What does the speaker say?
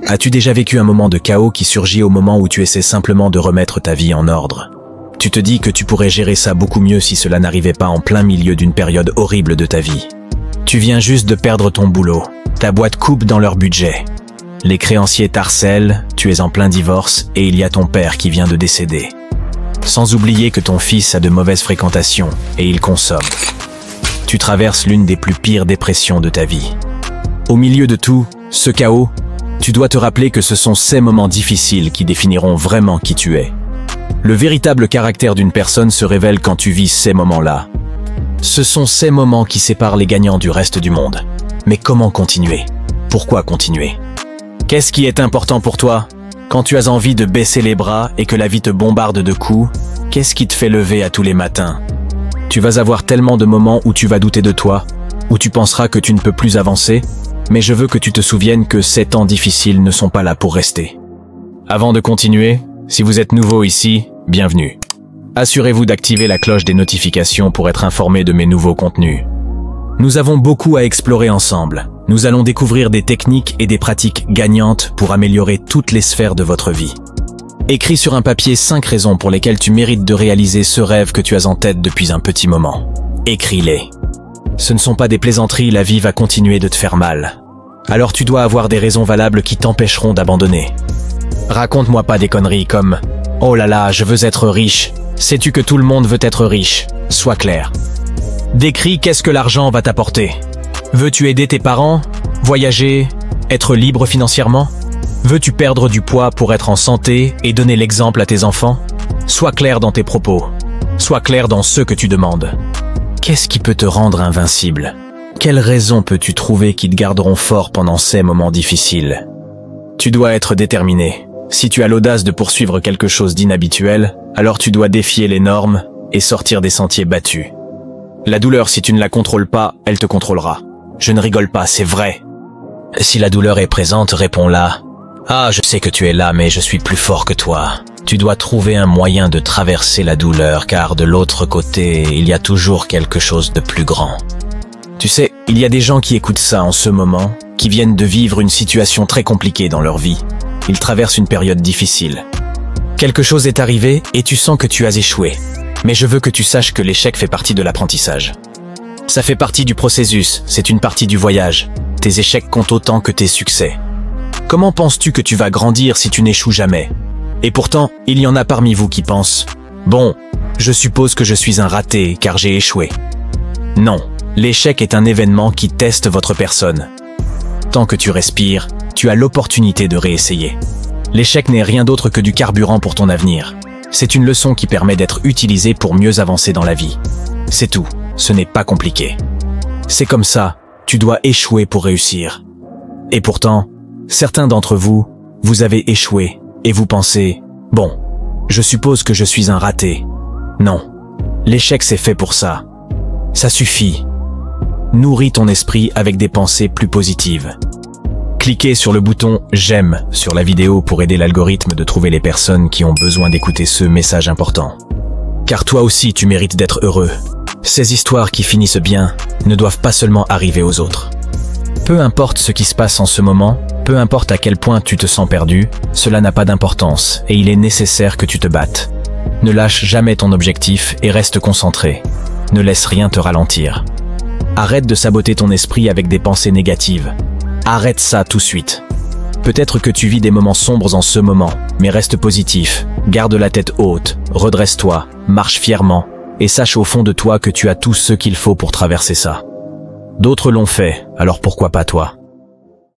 As-tu déjà vécu un moment de chaos qui surgit au moment où tu essaies simplement de remettre ta vie en ordre? Tu te dis que tu pourrais gérer ça beaucoup mieux si cela n'arrivait pas en plein milieu d'une période horrible de ta vie. Tu viens juste de perdre ton boulot, ta boîte coupe dans leur budget. Les créanciers t'harcèlent, tu es en plein divorce et il y a ton père qui vient de décéder. Sans oublier que ton fils a de mauvaises fréquentations et il consomme. Tu traverses l'une des plus pires dépressions de ta vie. Au milieu de tout, ce chaos, tu dois te rappeler que ce sont ces moments difficiles qui définiront vraiment qui tu es. Le véritable caractère d'une personne se révèle quand tu vis ces moments-là. Ce sont ces moments qui séparent les gagnants du reste du monde. Mais comment continuer? Pourquoi continuer? Qu'est-ce qui est important pour toi? Quand tu as envie de baisser les bras et que la vie te bombarde de coups, qu'est-ce qui te fait lever à tous les matins? Tu vas avoir tellement de moments où tu vas douter de toi, où tu penseras que tu ne peux plus avancer, mais je veux que tu te souviennes que ces temps difficiles ne sont pas là pour rester. Avant de continuer, si vous êtes nouveau ici, bienvenue. Assurez-vous d'activer la cloche des notifications pour être informé de mes nouveaux contenus. Nous avons beaucoup à explorer ensemble. Nous allons découvrir des techniques et des pratiques gagnantes pour améliorer toutes les sphères de votre vie. Écris sur un papier 5 raisons pour lesquelles tu mérites de réaliser ce rêve que tu as en tête depuis un petit moment. Écris-les. Ce ne sont pas des plaisanteries, la vie va continuer de te faire mal. Alors tu dois avoir des raisons valables qui t'empêcheront d'abandonner. Raconte-moi pas des conneries comme « Oh là là, je veux être riche. Sais-tu que tout le monde veut être riche ?» Sois clair. Décris qu'est-ce que l'argent va t'apporter. Veux-tu aider tes parents? Voyager? Être libre financièrement? Veux-tu perdre du poids pour être en santé et donner l'exemple à tes enfants? Sois clair dans tes propos. Sois clair dans ce que tu demandes. Qu'est-ce qui peut te rendre invincible? Quelles raisons peux-tu trouver qui te garderont fort pendant ces moments difficiles? Tu dois être déterminé. Si tu as l'audace de poursuivre quelque chose d'inhabituel, alors tu dois défier les normes et sortir des sentiers battus. La douleur, si tu ne la contrôles pas, elle te contrôlera. Je ne rigole pas, c'est vrai. Si la douleur est présente, réponds-la. Ah, je sais que tu es là, mais je suis plus fort que toi. Tu dois trouver un moyen de traverser la douleur, car de l'autre côté, il y a toujours quelque chose de plus grand. Tu sais, il y a des gens qui écoutent ça en ce moment, qui viennent de vivre une situation très compliquée dans leur vie. Ils traversent une période difficile. Quelque chose est arrivé et tu sens que tu as échoué. Mais je veux que tu saches que l'échec fait partie de l'apprentissage. Ça fait partie du processus, c'est une partie du voyage. Tes échecs comptent autant que tes succès. Comment penses-tu que tu vas grandir si tu n'échoues jamais? Et pourtant, il y en a parmi vous qui pensent « Bon, je suppose que je suis un raté car j'ai échoué. » Non, l'échec est un événement qui teste votre personne. Tant que tu respires, tu as l'opportunité de réessayer. L'échec n'est rien d'autre que du carburant pour ton avenir. C'est une leçon qui permet d'être utilisée pour mieux avancer dans la vie. C'est tout, ce n'est pas compliqué. C'est comme ça, tu dois échouer pour réussir. Et pourtant, certains d'entre vous, vous avez échoué et vous pensez « Bon, je suppose que je suis un raté. » Non, l'échec c'est fait pour ça. Ça suffit. Nourris ton esprit avec des pensées plus positives. Cliquez sur le bouton « J'aime » sur la vidéo pour aider l'algorithme de trouver les personnes qui ont besoin d'écouter ce message important. Car toi aussi tu mérites d'être heureux. Ces histoires qui finissent bien ne doivent pas seulement arriver aux autres. Peu importe ce qui se passe en ce moment, peu importe à quel point tu te sens perdu, cela n'a pas d'importance et il est nécessaire que tu te battes. Ne lâche jamais ton objectif et reste concentré. Ne laisse rien te ralentir. Arrête de saboter ton esprit avec des pensées négatives. Arrête ça tout de suite. Peut-être que tu vis des moments sombres en ce moment, mais reste positif. Garde la tête haute, redresse-toi, marche fièrement et sache au fond de toi que tu as tout ce qu'il faut pour traverser ça. D'autres l'ont fait, alors pourquoi pas toi?